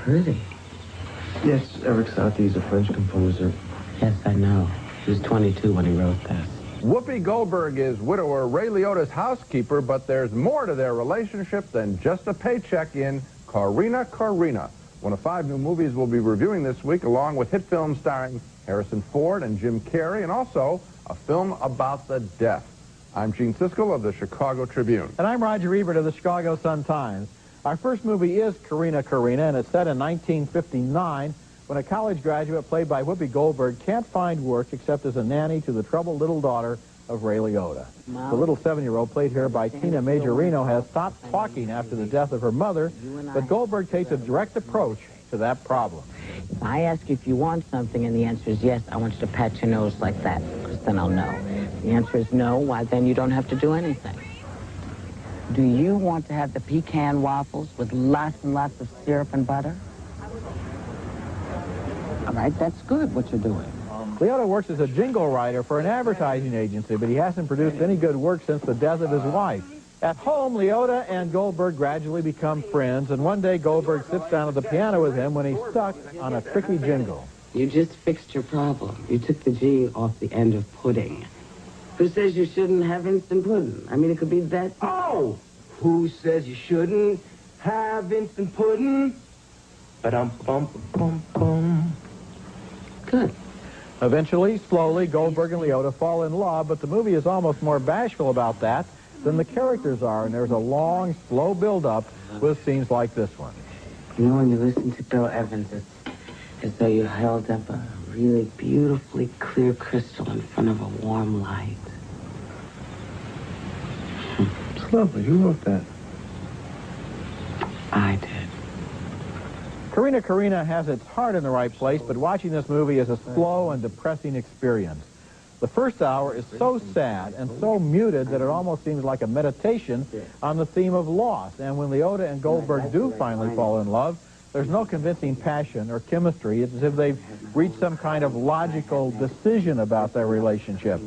Pretty. Yes, Eric Satie's a French composer. Yes, I know. He was 22 when he wrote this. Whoopi Goldberg is widower Ray Liotta's housekeeper, but there's more to their relationship than just a paycheck in Corrina Corrina, one of 5 new movies we'll be reviewing this week, along with hit films starring Harrison Ford and Jim Carrey, and also a film about the deaf. I'm Gene Siskel of the Chicago Tribune. And I'm Roger Ebert of the Chicago Sun-Times. Our first movie is Corrina Corrina, and it's set in 1959 when a college graduate played by Whoopi Goldberg can't find work except as a nanny to the troubled little daughter of Ray Liotta. Mom, the little 7-year-old, played here by Tina Majorino, has stopped talking after the death of her mother, but Goldberg takes a direct approach to that problem. If I ask you if you want something and the answer is yes, I want you to pat your nose like that, because then I'll know. If the answer is no, why then you don't have to do anything. Do you want to have the pecan waffles with lots and lots of syrup and butter? All right, that's good, what you're doing. Liotta works as a jingle writer for an advertising agency, but he hasn't produced any good work since the death of his wife. At home, Liotta and Goldberg gradually become friends, and one day Goldberg sits down at the piano with him when he's stuck on a tricky jingle. You just fixed your problem. You took the G off the end of pudding. Who says you shouldn't have instant pudding? I mean, it could be that... Oh! Who says you shouldn't have instant pudding? Ba-dum-bum-bum-bum. Good. Eventually, slowly, Goldberg and Liotta fall in love, but the movie is almost more bashful about that than the characters are, and there's a long, slow build-up with scenes like this one. You know, when you listen to Bill Evans, it's as though you held up a really beautifully clear crystal in front of a warm light. It's lovely. Who wrote that? I did. Corrina Corrina has its heart in the right place, but watching this movie is a slow and depressing experience. The first hour is so sad and so muted that it almost seems like a meditation on the theme of loss. And when Liotta and Goldberg do finally fall in love, there's no convincing passion or chemistry. It's as if they've reached some kind of logical decision about their relationship.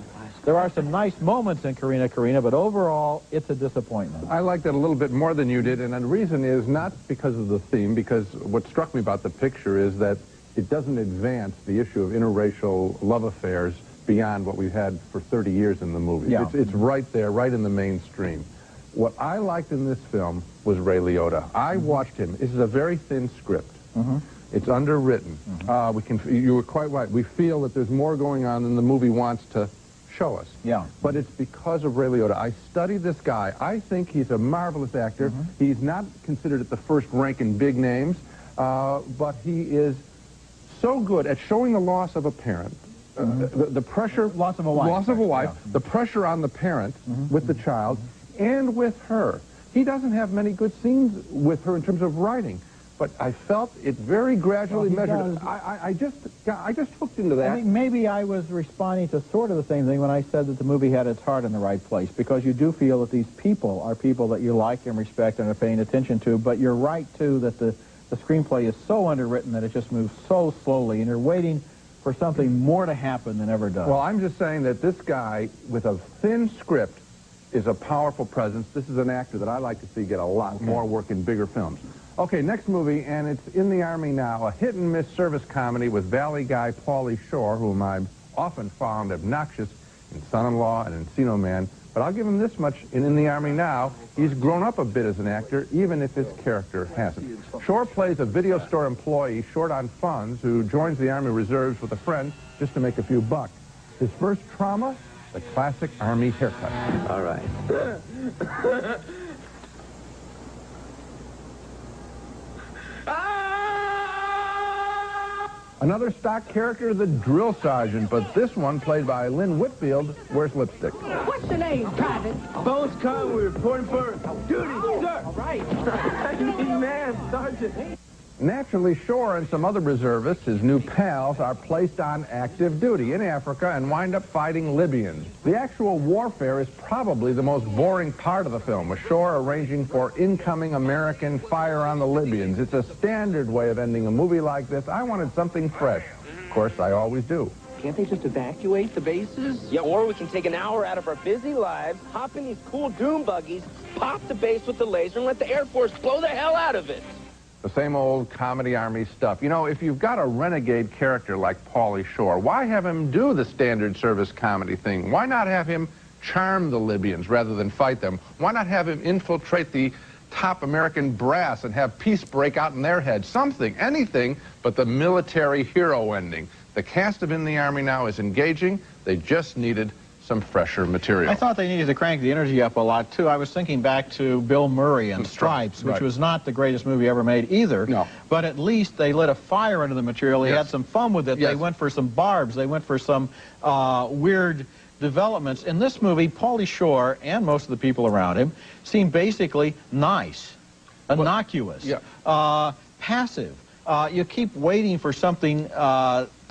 There are some nice moments in Corrina Corrina, but overall, it's a disappointment. I liked it a little bit more than you did, and the reason is not because of the theme, because what struck me about the picture is that it doesn't advance the issue of interracial love affairs beyond what we've had for 30 years in the movie. Yeah. It's right there, right in the mainstream. What I liked in this film was Ray Liotta. I watched him. This is a very thin script. It's underwritten. You were quite right. We feel that there's more going on than the movie wants to show us. Yeah. But it's because of Ray Liotta. I studied this guy. I think he's a marvelous actor. He's not considered at the first rank in big names, but he is so good at showing the loss of a parent. The pressure... Loss of a wife. Loss of a wife. Yeah. The pressure on the parent with the child and with her. He doesn't have many good scenes with her in terms of writing. But I felt it very gradually measured. I just hooked into that. I think maybe I was responding to sort of the same thing when I said that the movie had its heart in the right place, because you do feel that these people are people that you like and respect and are paying attention to, but you're right, too, that the screenplay is so underwritten that it just moves so slowly, and you're waiting for something more to happen than ever does. Well, I'm just saying that this guy, with a thin script, is a powerful presence. This is an actor that I like to see get a lot more work in bigger films. Okay, next movie, and it's In the Army Now, a hit-and-miss service comedy with Valley guy Pauly Shore, whom I've often found obnoxious in Son-in-Law and Encino Man. But I'll give him this much in the Army Now. He's grown up a bit as an actor, even if his character hasn't. Shore plays a video store employee short on funds who joins the Army Reserves with a friend just to make a few bucks. His first trauma? The classic Army haircut. All right. Another stock character, the drill sergeant, but this one, played by Lynn Whitfield, wears lipstick. What's the name, Private? Bones Con, we're reporting for duty, sir. All right. Man, Sergeant. Naturally, Shore and some other reservists, his new pals, are placed on active duty in Africa and wind up fighting Libyans. The actual warfare is probably the most boring part of the film, with Shore arranging for incoming American fire on the Libyans. It's a standard way of ending a movie like this. I wanted something fresh. Of course, I always do. Can't they just evacuate the bases? Yeah, or we can take an hour out of our busy lives, hop in these cool doom buggies, pop the base with the laser, and let the Air Force blow the hell out of it. The same old comedy army stuff. You know, if you've got a renegade character like Pauly Shore, why have him do the standard service comedy thing? Why not have him charm the Libyans rather than fight them? Why not have him infiltrate the top American brass and have peace break out in their heads? Something, anything but the military hero ending. The cast of In the Army Now is engaging. They just needed some fresher material. I thought they needed to crank the energy up a lot, too. I was thinking back to Bill Murray and Stripes, which was not the greatest movie ever made either. No. But at least they lit a fire under the material. They had some fun with it. They went for some barbs. They went for some weird developments. In this movie, Pauly Shore and most of the people around him seem basically nice, innocuous, passive. You keep waiting for something,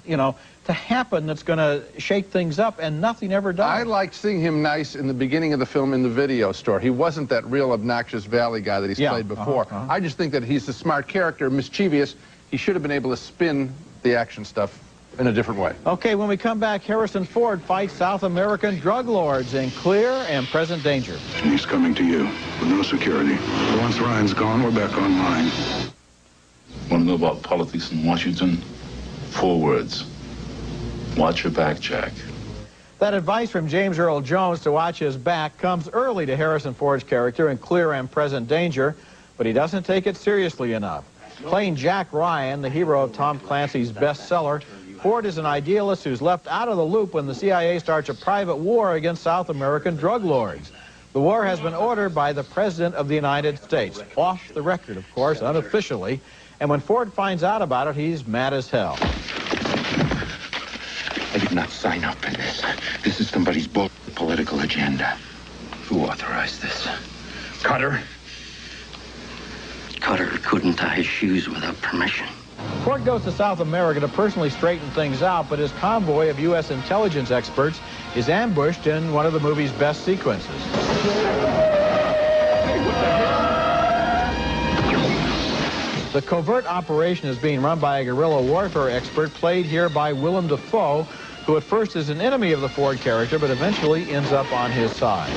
you know, to happen that's going to shake things up, and nothing ever does. I liked seeing him nice in the beginning of the film in the video store. He wasn't that real obnoxious valley guy that he's played before. I just think that he's a smart character, mischievous. He should have been able to spin the action stuff in a different way. Okay, when we come back, Harrison Ford fights South American drug lords in clear and present danger. He's coming to you with no security. Once Ryan's gone, we're back online. Want to know about politics in Washington? 4 words. Watch your back, Jack. That advice from James Earl Jones to watch his back comes early to Harrison Ford's character in Clear and Present Danger, but he doesn't take it seriously enough. Playing Jack Ryan, the hero of Tom Clancy's bestseller, Ford is an idealist who's left out of the loop when the CIA starts a private war against South American drug lords. The war has been ordered by the President of the United States, off the record, of course, unofficially, and when Ford finds out about it, he's mad as hell. I did not sign up for this. This is somebody's political agenda. Who authorized this? Cutter? Cutter couldn't tie his shoes without permission. Ford goes to South America to personally straighten things out, but his convoy of U.S. intelligence experts is ambushed in one of the movie's best sequences. The covert operation is being run by a guerrilla warfare expert played here by Willem Dafoe, who at first is an enemy of the Ford character, but eventually ends up on his side.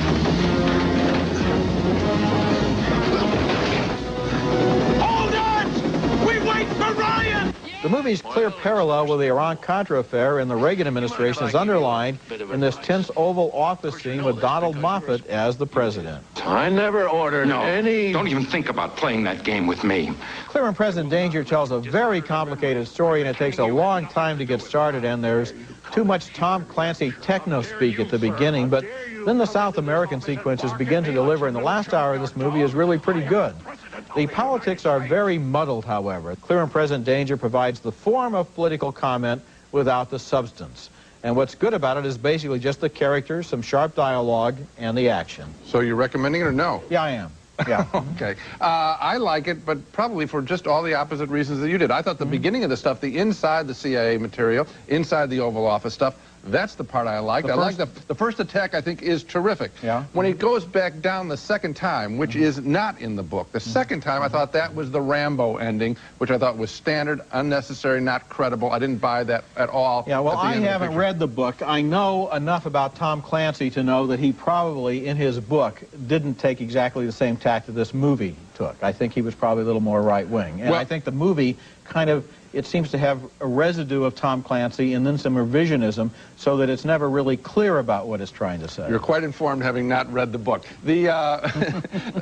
Hold on! We wait for Ryan! The movie's clear parallel with the Iran-Contra affair in the Reagan administration is underlined in this tense Oval Office scene with Donald Moffat as the president. I never ordered any... Don't even think about playing that game with me. Clear and Present Danger tells a very complicated story, and it takes a long time to get started, and there's too much Tom Clancy techno-speak at the beginning, but then the South American sequences begin to deliver, and the last hour of this movie is really pretty good. The politics are very muddled, however. Clear and Present Danger provides the form of political comment without the substance. And what's good about it is basically just the characters, some sharp dialogue, and the action. So you're recommending it or no? Yeah, I am. Yeah. Okay. I like it, but probably for just all the opposite reasons that you did. I thought the beginning of the stuff, the inside the CIA material, inside the Oval Office stuff, that's the part I liked. I like the first attack, I think, is terrific. Yeah. When he goes back down the second time, which is not in the book, the second time I thought that was the Rambo ending, which I thought was standard, unnecessary, not credible. I didn't buy that at all. Yeah, well, I haven't read the book. I know enough about Tom Clancy to know that he probably, in his book, didn't take exactly the same tack that this movie took. I think he was probably a little more right-wing. And I think the movie kind of, it seems to have a residue of Tom Clancy and then some revisionism so that it's never really clear about what it's trying to say. You're quite informed, having not read the book. The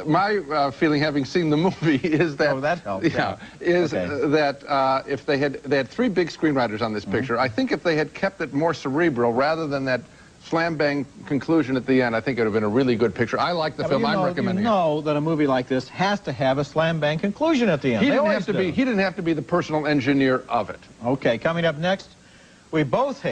my feeling, having seen the movie, is that... Oh, that helps. Yeah, is that if they had 3 big screenwriters on this picture, I think if they had kept it more cerebral rather than that slam bang conclusion at the end, I think it would have been a really good picture. I like the film. I'm recommending it. You know that a movie like this has to have a slam bang conclusion at the end. He didn't have to be the personal engineer of it. Okay, coming up next, we both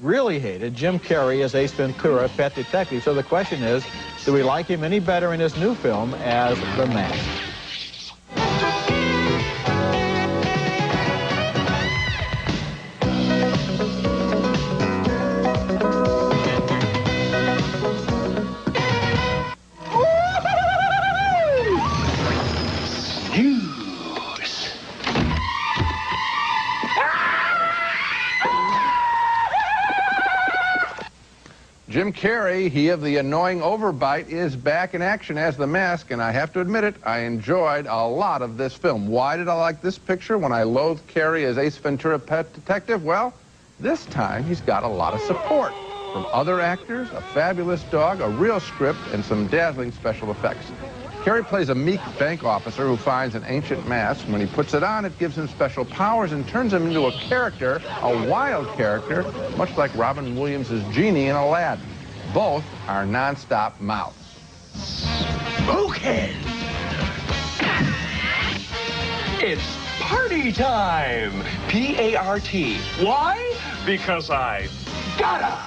really hated Jim Carrey as Ace Ventura, Pet Detective. So the question is, do we like him any better in his new film as The Mask? Jim Carrey, he of the annoying overbite, is back in action as The Mask, and I have to admit it, I enjoyed a lot of this film. Why did I like this picture when I loathed Carrey as Ace Ventura, Pet Detective? Well, this time he's got a lot of support from other actors, a fabulous dog, a real script, and some dazzling special effects. Carrey plays a meek bank officer who finds an ancient mask. When he puts it on, it gives him special powers and turns him into a character, a wild character, much like Robin Williams' genie in Aladdin. Both are non-stop mouths. Spoken! It's party time! P-A-R-T. Why? Because I gotta!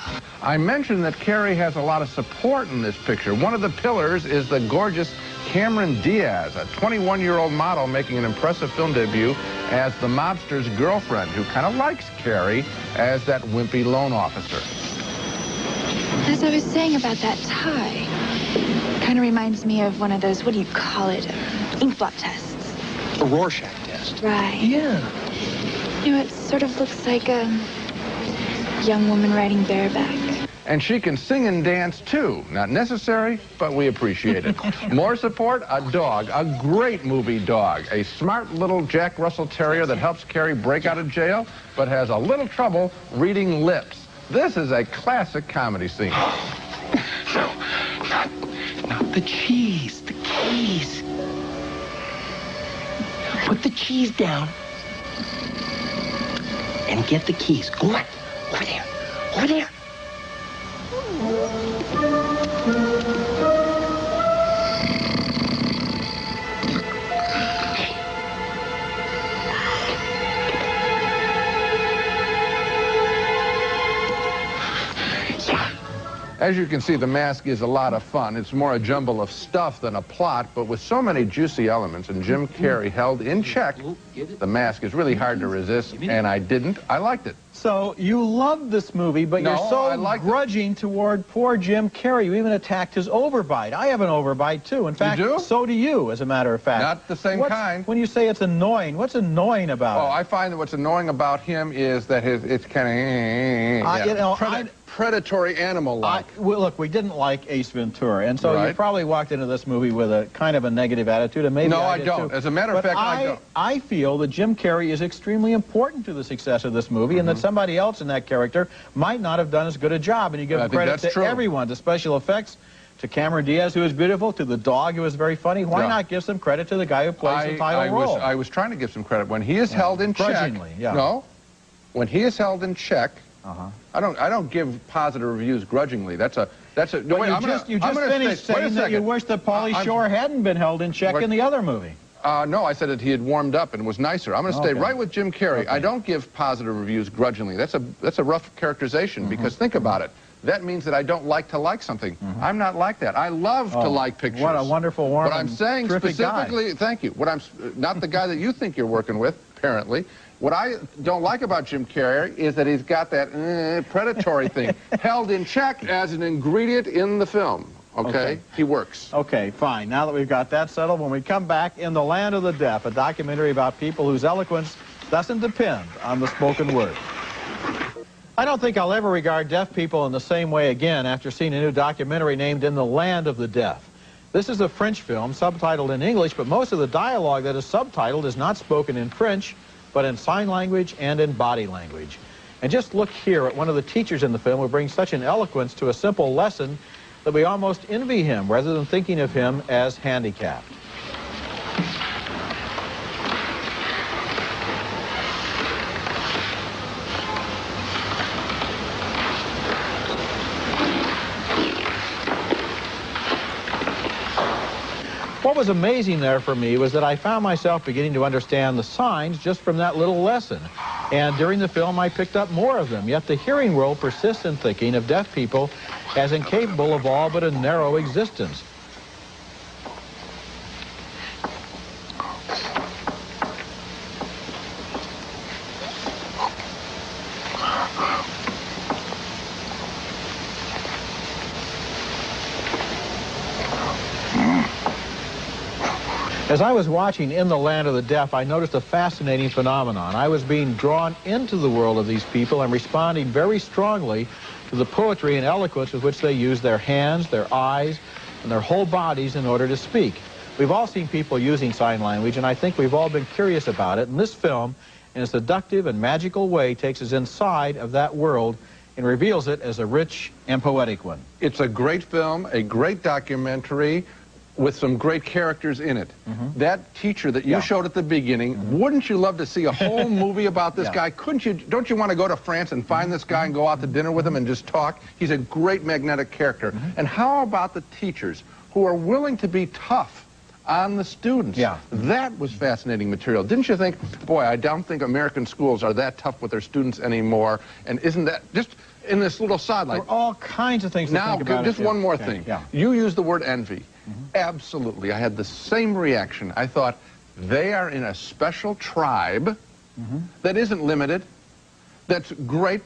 I mentioned that Carrey has a lot of support in this picture. One of the pillars is the gorgeous Cameron Diaz, a 21-year-old model making an impressive film debut as the mobster's girlfriend, who kind of likes Carrey as that wimpy loan officer. As I was saying about that tie, kind of reminds me of one of those, what do you call it, ink blot tests. A Rorschach test. Right. Yeah. You know, it sort of looks like a young woman riding bareback. And she can sing and dance, too. Not necessary, but we appreciate it. More support? A dog. A great movie dog. A smart little Jack Russell Terrier that helps Carrey break out of jail, but has a little trouble reading lips. This is a classic comedy scene. No, not the cheese. The keys. Put the cheese down and get the keys. Go on. Over there. Over there. As you can see, The Mask is a lot of fun. It's more a jumble of stuff than a plot, but with so many juicy elements and Jim Carrey held in check, The Mask is really hard to resist, and I didn't. I liked it. So you loved this movie, but you're so grudging toward poor Jim Carrey. You even attacked his overbite. I have an overbite, too. In fact, so do you, as a matter of fact. Not the same kind. When you say it's annoying, what's annoying about it? Oh, I find that what's annoying about him is that it's kind of... predatory animal-like. Well, look, we didn't like Ace Ventura, and so you probably walked into this movie with a kind of a negative attitude, and maybe no, I don't. Too. As a matter of fact, I don't. I feel that Jim Carrey is extremely important to the success of this movie, and that somebody else in that character might not have done as good a job. And you give credit to everyone, to special effects, to Cameron Diaz, who is beautiful, to the dog, who is very funny. Why not give some credit to the guy who plays the title role? I was trying to give some credit. When he is held in check... No. When he is held in check... I don't give positive reviews grudgingly. That's a. No, wait, you just finished saying that you wish that Pauly Shore hadn't been held in check in the other movie. No, I said that he had warmed up and was nicer. I'm going to stay right with Jim Carrey. I don't give positive reviews grudgingly. That's a rough characterization because think about it. That means that I don't like to like something. I'm not like that. I love to like pictures. What a wonderful, warm, but I'm saying specifically, thank you. What I'm not the guy that you think you're working with, apparently. What I don't like about Jim Carrey is that he's got that predatory thing held in check as an ingredient in the film. Okay? He works. Okay, fine. Now that we've got that settled, when we come back, In the Land of the Deaf, a documentary about people whose eloquence doesn't depend on the spoken word. I don't think I'll ever regard deaf people in the same way again after seeing a new documentary named In the Land of the Deaf. This is a French film, subtitled in English, but most of the dialogue that is subtitled is not spoken in French, but in sign language and in body language. And just look here at one of the teachers in the film who brings such an eloquence to a simple lesson that we almost envy him rather than thinking of him as handicapped. What was amazing there for me was that I found myself beginning to understand the signs just from that little lesson. And during the film, I picked up more of them. Yet the hearing world persists in thinking of deaf people as incapable of all but a narrow existence. As I was watching In the Land of the Deaf, I noticed a fascinating phenomenon. I was being drawn into the world of these people and responding very strongly to the poetry and eloquence with which they use their hands, their eyes, and their whole bodies in order to speak. We've all seen people using sign language, and I think we've all been curious about it. And this film, in a seductive and magical way, takes us inside of that world and reveals it as a rich and poetic one. It's a great film, a great documentary, with some great characters in it. That teacher that you showed at the beginning, wouldn't you love to see a whole movie about this guy? Couldn't you? Don't you want to go to France and find this guy and go out to dinner with him and just talk? He's a great magnetic character. And how about the teachers who are willing to be tough on the students? That was fascinating material. Didn't you think, boy, I don't think American schools are that tough with their students anymore? And isn't that just in this little sidelight? There are all kinds of things to think about. Now, just one more thing. You used the word envy. Absolutely. I had the same reaction. I thought, they are in a special tribe that isn't limited, that's great,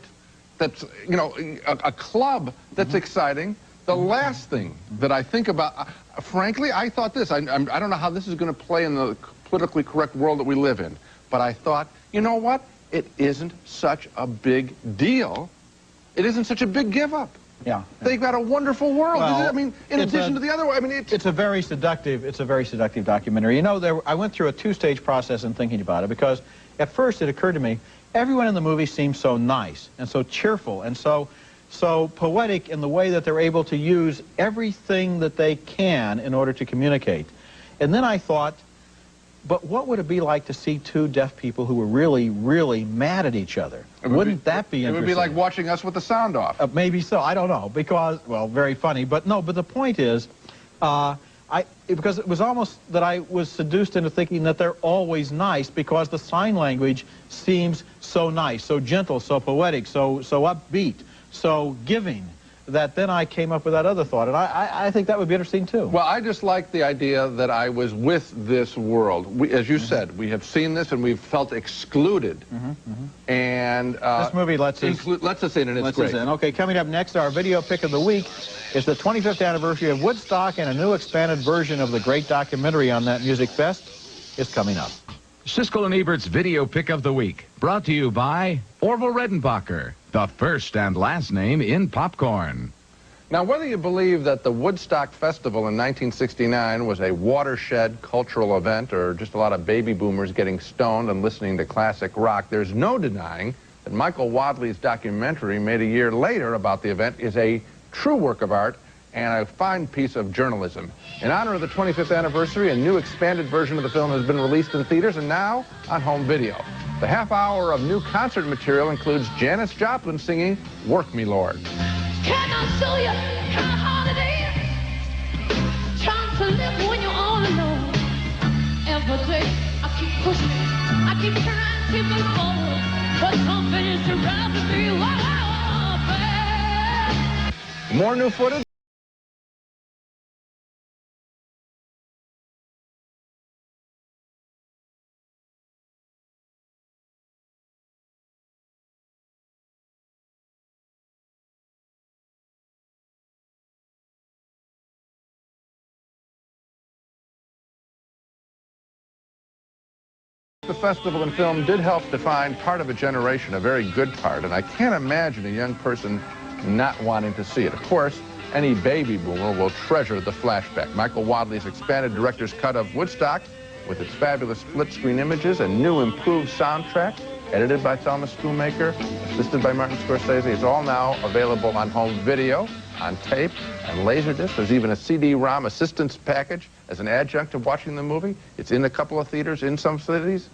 that's, you know, a club that's exciting. The last thing that I think about, frankly, I thought this. I don't know how this is going to play in the politically correct world that we live in, but I thought, you know what? It isn't such a big deal. It isn't such a big give-up. They've got a wonderful world. Well, I mean, in addition to the other way, I mean, it's a very seductive documentary. You know, I went through a two-stage process in thinking about it, because at first it occurred to me, everyone in the movie seems so nice and so cheerful and so poetic in the way that they're able to use everything that they can in order to communicate. And then I thought, but what would it be like to see two deaf people who were really, really mad at each other? Wouldn't that be interesting? It would be like watching us with the sound off. Maybe so. I don't know. Because, well, very funny. But no, but the point is, because it was almost that I was seduced into thinking that they're always nice, because the sign language seems so nice, so gentle, so poetic, so upbeat, so giving, that then I came up with that other thought, and I think that would be interesting too. Well, I just like the idea that I was with this world. As you said, we have seen this and we've felt excluded. And this movie lets us in, and it's great. Okay, coming up next, our video pick of the week is the 25th anniversary of Woodstock, and a new expanded version of the great documentary on that music fest is coming up. Siskel and Ebert's video pick of the week, brought to you by Orville Redenbacher, the first and last name in popcorn. Now, whether you believe that the Woodstock Festival in 1969 was a watershed cultural event, or just a lot of baby boomers getting stoned and listening to classic rock, there's no denying that Michael Wadley's documentary made a year later about the event is a true work of art and a fine piece of journalism. In honor of the 25th anniversary, a new expanded version of the film has been released in theaters and now on home video. The half hour of new concert material includes Janis Joplin singing "Work Me, Lord." Can I show you how hard it is trying to live when you're all alone? Every day I keep pushing, I keep trying to keep it forward, but something is surrounding me. More new footage. The festival and film did help define part of a generation, a very good part, and I can't imagine a young person not wanting to see it. Of course, any baby boomer will treasure the flashback. Michael Wadley's expanded director's cut of Woodstock, with its fabulous split-screen images and new improved soundtrack, edited by Thelma Schoonmaker, assisted by Martin Scorsese. It's all now available on home video, on tape, and Laserdisc. There's even a CD-ROM assistance package as an adjunct to watching the movie. It's in a couple of theaters in some cities.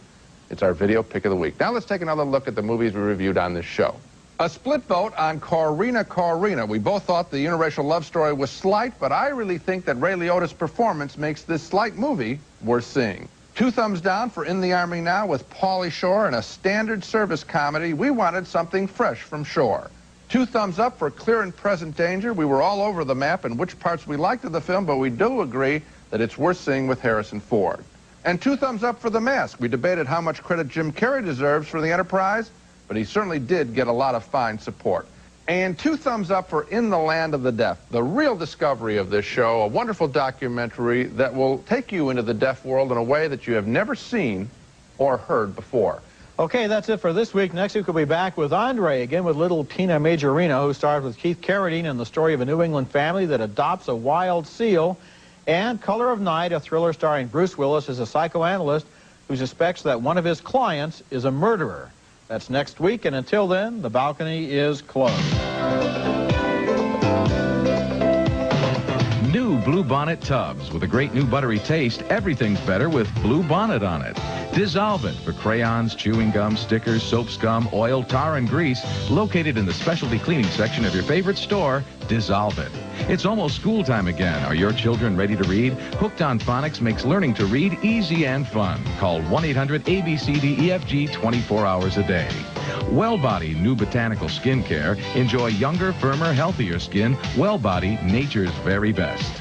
It's our video pick of the week. Now let's take another look at the movies we reviewed on this show. A split vote on Corrina Corrina. We both thought the interracial love story was slight, but I really think that Ray Liotta's performance makes this slight movie worth seeing. 2 thumbs down for In the Army Now with Pauly Shore and a standard service comedy. We wanted something fresh from Shore. 2 thumbs up for Clear and Present Danger. We were all over the map in which parts we liked of the film, but we do agree that it's worth seeing with Harrison Ford. And 2 thumbs up for The Mask. We debated how much credit Jim Carrey deserves for the enterprise, but he certainly did get a lot of fine support. And 2 thumbs up for In the Land of the Deaf, the real discovery of this show, a wonderful documentary that will take you into the deaf world in a way that you have never seen or heard before. Okay, that's it for this week. Next week we'll be back with Andre, again with little Tina Majorino, who stars with Keith Carradine in the story of a New England family that adopts a wild seal, and Color of Night, a thriller starring Bruce Willis as a psychoanalyst who suspects that one of his clients is a murderer. That's next week, and until then, the balcony is closed. New Blue Bonnet tubs with a great new buttery taste. Everything's better with Blue Bonnet on it. Dissolve it for crayons, chewing gum, stickers, soap scum, oil, tar, and grease. Located in the specialty cleaning section of your favorite store, Dissolve it. It's almost school time again. Are your children ready to read? Hooked on Phonics makes learning to read easy and fun. Call 1-800-ABCDEFG 24 hours a day. Well Body New Botanical Skincare. Enjoy younger, firmer, healthier skin. Well Body, nature's very best.